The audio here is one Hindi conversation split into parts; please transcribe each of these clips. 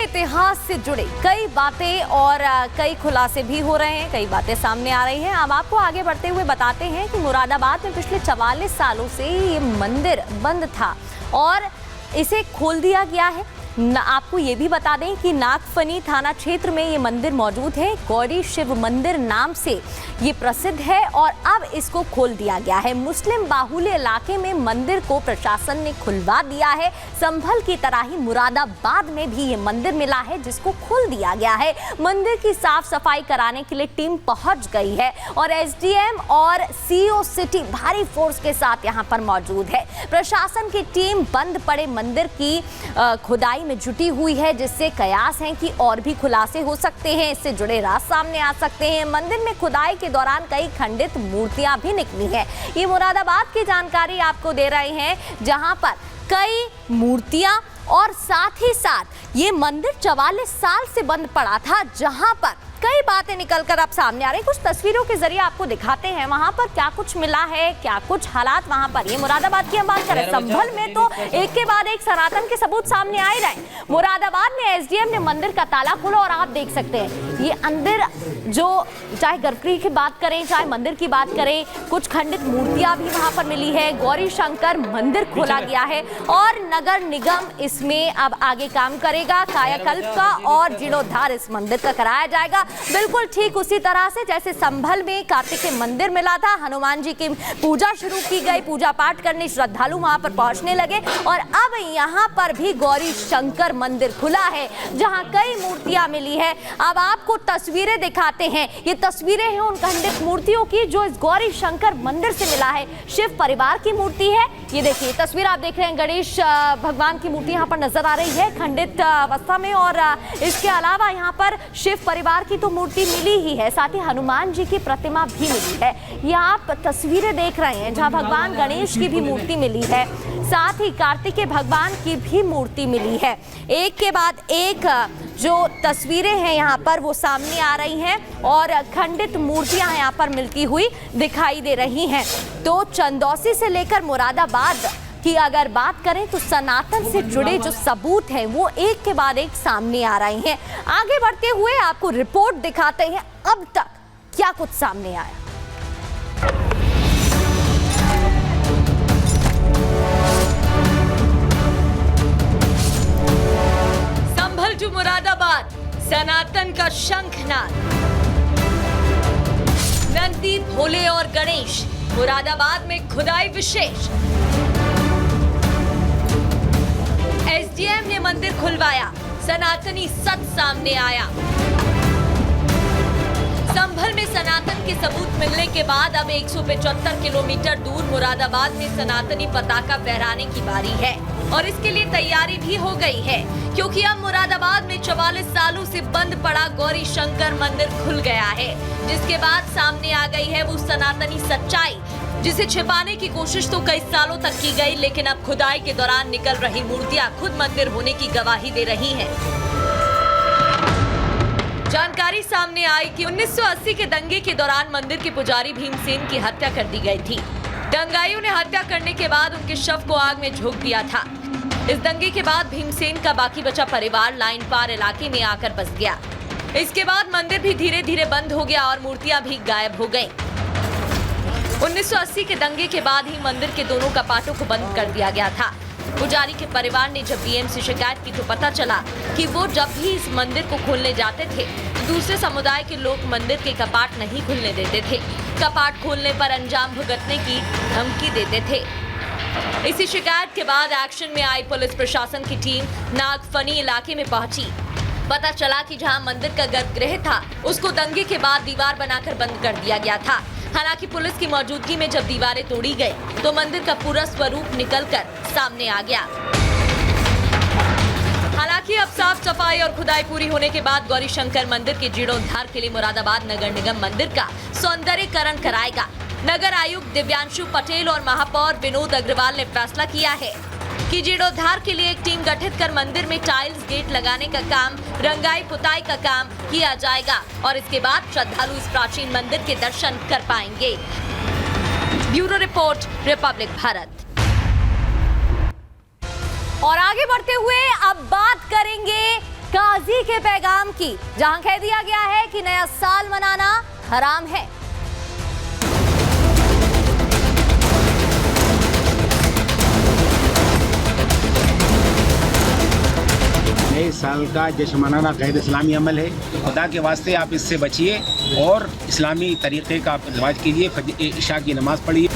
इतिहास से जुड़े कई बातें और कई खुलासे भी हो रहे हैं, कई बातें सामने आ रही हैं। अब आपको आगे बढ़ते हुए बताते हैं कि मुरादाबाद में पिछले 44 सालों से ये मंदिर बंद था और इसे खोल दिया गया है। आपको ये भी बता दें कि नागफनी थाना क्षेत्र में ये मंदिर मौजूद है। गौरी शिव मंदिर नाम से ये प्रसिद्ध है और अब इसको खोल दिया गया है। मुस्लिम बाहुल्य इलाके में मंदिर को प्रशासन ने खुलवा दिया है। संभल की तरह ही मुरादाबाद में भी ये मंदिर मिला है जिसको खोल दिया गया है। मंदिर की साफ सफाई कराने के लिए टीम पहुंच गई है और एसडीएम और सीओ सिटी भारी फोर्स के साथ यहाँ पर मौजूद है। प्रशासन की टीम बंद पड़े मंदिर की खुदाई में जुटी हुई है, जिससे कयास हैं कि और भी खुलासे हो सकते हैं, इससे जुड़े राज सामने आ सकते हैं। मंदिर में खुदाई के दौरान कई खंडित मूर्तियां भी निकली हैं। ये मुरादाबाद की जानकारी आपको दे रहे हैं, जहां पर कई मूर्तियां और साथ ही साथ ये मंदिर 44 साल से बंद पड़ा था, जहां पर कई बातें निकलकर अब सामने आ रही हैं। कुछ तस्वीरों के जरिए आपको दिखाते हैं वहां पर क्या कुछ मिला है, क्या कुछ हालात वहां पर। ये मुरादाबाद की हम बात करें, संभल में तो एक के बाद एक सनातन के सबूत सामने आ ही रहे। मुरादाबाद में एसडीएम ने मंदिर का ताला खोला और आप देख सकते हैं ये अंदर जो चाहे गर्भगृह की बात करें, चाहे मंदिर की बात करें, कुछ खंडित मूर्तियां भी वहां पर मिली है। गौरी शंकर मंदिर खोला गया है और नगर निगम इसमें अब आगे काम करेगा। कायाकल्प का और जीर्णोद्धार इस मंदिर का कराया जाएगा, बिल्कुल ठीक उसी तरह से जैसे संभल में कार्तिकेय मंदिर मिला था। हनुमान जी की पूजा शुरू की गई, पूजा पाठ करने श्रद्धालु वहां पर पहुंचने लगे और अब यहां पर भी गौरी शंकर मंदिर खुला है जहां कई मूर्तियां मिली है। अब आपको तस्वीरें दिखाते हैं, ये तस्वीरें हैं उन खंडित मूर्तियों की जो इस गौरी शंकर मंदिर से मिला है। शिव परिवार की मूर्ति है, ये देखिए तस्वीर आप देख रहे हैं। गणेश भगवान की मूर्ति यहाँ पर नजर आ रही है खंडित अवस्था में और इसके अलावा यहाँ पर शिव परिवार की तो मूर्ति मिली ही है, साथ ही हनुमान जी की प्रतिमा भी मिली है। ये आप तस्वीरें देख रहे हैं जहाँ भगवान गणेश की भी मूर्ति मिली है, साथ ही कार्तिकेय भगवान की भी मूर्ति मिली है। एक के बाद एक जो तस्वीरें हैं यहाँ पर वो सामने आ रही हैं और खंडित मूर्तियां यहाँ पर मिलती हुई दिखाई दे रही हैं। तो चंदौसी से लेकर मुरादाबाद की अगर बात करें तो सनातन से जुड़े जो सबूत हैं वो एक के बाद एक सामने आ रहे हैं। आगे बढ़ते हुए आपको रिपोर्ट दिखाते हैं अब तक क्या कुछ सामने आया। संभल टू मुरादाबाद, सनातन का शंखनाद। नंदी, भोले और गणेश, मुरादाबाद में खुदाई विशेष। एसडीएम ने मंदिर खुलवाया, सनातनी सच सामने आया। संभल में सनातन के सबूत मिलने के बाद अब 175 किलोमीटर दूर मुरादाबाद में सनातनी पताका फहराने की बारी है और इसके लिए तैयारी भी हो गई है, क्योंकि अब मुरादाबाद में 44 सालों से बंद पड़ा गौरी शंकर मंदिर खुल गया है, जिसके बाद सामने आ गई है वो सनातनी सच्चाई जिसे छिपाने की कोशिश तो कई सालों तक की गई, लेकिन अब खुदाई के दौरान निकल रही मूर्तियां खुद मंदिर होने की गवाही दे रही हैं। जानकारी सामने आई कि 1980 के दंगे के दौरान मंदिर के पुजारी भीमसेन की हत्या कर दी गई थी। दंगाइयों ने हत्या करने के बाद उनके शव को आग में झोंक दिया था। इस दंगे के बाद भीमसेन का बाकी बचा परिवार लाइन पार इलाके में आकर बस गया। इसके बाद मंदिर भी धीरे धीरे बंद हो गया और मूर्तियां भी गायब हो गयी। 1980 के दंगे के बाद ही मंदिर के दोनों कपाटों को बंद कर दिया गया था। पुजारी के परिवार ने जब डीएम से शिकायत की तो पता चला कि वो जब भी इस मंदिर को खोलने जाते थे तो दूसरे समुदाय के लोग मंदिर के कपाट नहीं खुलने देते थे। कपाट खोलने पर अंजाम भुगतने की धमकी देते थे। इसी शिकायत के बाद एक्शन में आई पुलिस प्रशासन की टीम नागफनी इलाके में पहुंची। पता चला कि जहां मंदिर का गर्भगृह था उसको दंगे के बाद दीवार बनाकर बंद कर दिया गया था। हालांकि पुलिस की मौजूदगी में जब दीवारें तोड़ी गई तो मंदिर का पूरा स्वरूप निकलकर सामने आ गया। हालांकि अब साफ सफाई और खुदाई पूरी होने के बाद गौरी शंकर मंदिर के जीर्णोद्धार के लिए मुरादाबाद नगर निगम मंदिर का सौंदर्यीकरण कराएगा। नगर आयुक्त दिव्यांशु पटेल और महापौर विनोद अग्रवाल ने फैसला किया है कि जीर्णोद्धार के लिए एक टीम गठित कर मंदिर में टाइल्स गेट लगाने का काम, रंगाई पुताई का काम किया जाएगा और इसके बाद श्रद्धालु इस प्राचीन मंदिर के दर्शन कर पाएंगे। Bureau report, Republic Bharat. और आगे बढ़ते हुए अब बात करेंगे काजी के पैगाम की, जहां कह दिया गया है कि नया साल मनाना हराम है। नए साल का जश्न मनाना गैर इस्लामी अमल है। खुदा के वास्ते आप इससे बचिए और इस्लामी तरीक़े का आप रिवाज कीजिए, इशा की नमाज़ पढ़िए।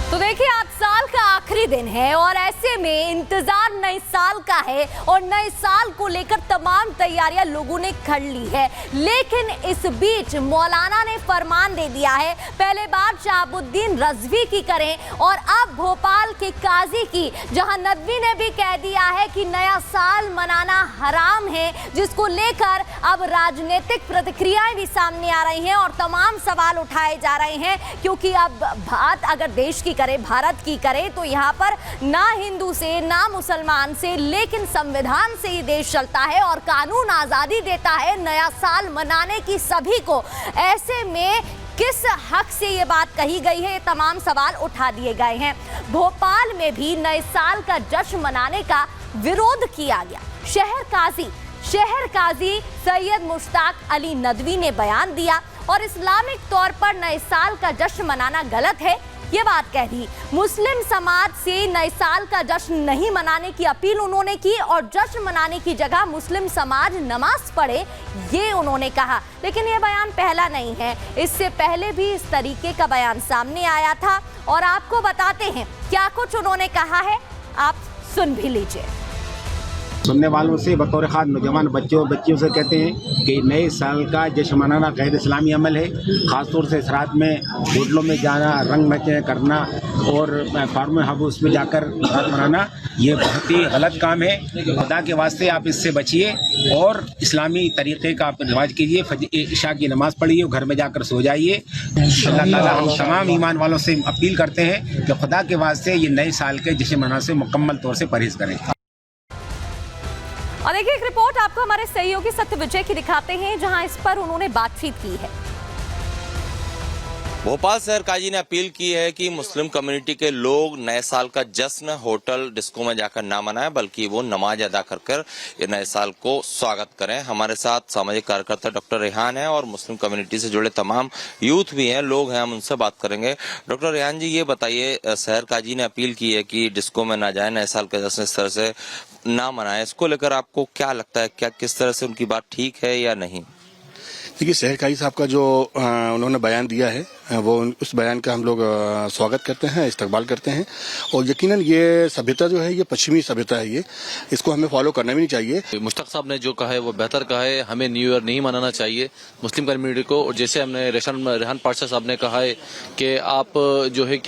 तो देखिए, आज साल का आखिरी दिन है और ऐसे में इंतजार नए साल का है और नए साल को लेकर तमाम तैयारियां लोगों ने कर ली है। लेकिन इस बीच मौलाना ने फरमान दे दिया है, पहले बात शहाबुद्दीन रज़वी की करें और अब भोपाल के काजी की, जहां नदवी ने भी कह दिया है कि नया साल मनाना हराम है, जिसको लेकर अब राजनीतिक प्रतिक्रियाएं भी सामने आ रही हैं और तमाम सवाल उठाए जा रहे हैं। क्योंकि अब बात अगर देश की करे, भारत की करे, तो यहाँ पर ना हिंदू से ना मुसलमान से, लेकिन संविधान से ही देश चलता है और कानून आजादी देता है नया साल मनाने की सभी को। ऐसे में किस हक से ये बात कही गई है, ये तमाम सवाल उठा दिए गए हैं। भोपाल में भी नए साल का जश्न मनाने का विरोध किया गया। शहर काजी सैयद मुश्ताक अली नदवी ने बयान दिया और इस्लामिक तौर पर नए साल का जश्न मनाना गलत है, ये बात कह दी। मुस्लिम समाज से नए साल का जश्न नहीं मनाने की अपील उन्होंने की और जश्न मनाने की जगह मुस्लिम समाज नमाज पढ़े, ये उन्होंने कहा। लेकिन ये बयान पहला नहीं है, इससे पहले भी इस तरीके का बयान सामने आया था और आपको बताते हैं क्या कुछ उन्होंने कहा है, आप सुन भी लीजिए। सुनने वालों से बतौर खास नौजवान बच्चों और बच्चियों से कहते हैं कि नए साल का जश्न मनाना गैर इस्लामी अमल है। ख़ासतौर से इस रात में होटलों में जाना, रंग नचने करना और फार्म हाउस में जाकर रात मनाना, ये बहुत ही गलत काम है। खुदा के वास्ते आप इससे बचिए और इस्लामी तरीक़े का आप रिवाज कीजिए, इशा की नमाज़ पढ़िए और घर में जाकर सो जाइए। अल्लाह ताला हम तमाम ईमान वालों से अपील करते हैं कि खुदा के वास्ते ये नए साल के जश्न मनाने से मुकम्मल तौर से परहेज़ करें। और देखिए, एक रिपोर्ट आपको हमारे सहयोगी सत्य विजय की दिखाते हैं, जहां इस पर उन्होंने बातचीत की है। भोपाल शहर काजी ने अपील की है कि मुस्लिम कम्युनिटी के लोग नए साल का जश्न होटल डिस्को में जाकर ना मनाएं, बल्कि वो नमाज अदा कर ये नए साल को स्वागत करें। हमारे साथ सामाजिक कार्यकर्ता डॉक्टर रेहान है और मुस्लिम कम्युनिटी से जुड़े तमाम यूथ भी हैं, लोग हैं, हम उनसे बात करेंगे। डॉक्टर रेहान जी, ये बताइए, शहर काजी ने अपील की है कि डिस्को में ना जाए, नए साल का जश्न इस तरह से ना मनाएं, इसको लेकर आपको क्या लगता है, क्या किस तरह से उनकी बात ठीक है या नहीं? देखिए, शहर काजी साहब का जो उन्होंने बयान दिया है, वो उस बयान का हम लोग स्वागत करते हैं, इस्तकबाल करते हैं और यकीनन ये सभ्यता जो है, ये पश्चिमी सभ्यता है, ये इसको हमें फॉलो करना भी नहीं चाहिए। मुश्ताक साहब ने जो कहा है वो बेहतर कहा है, हमें न्यू ईयर नहीं मनाना चाहिए मुस्लिम कम्युनिटी को। और जैसे हमने रेहान पार्षद साहब ने कहा है कि आप जो है कि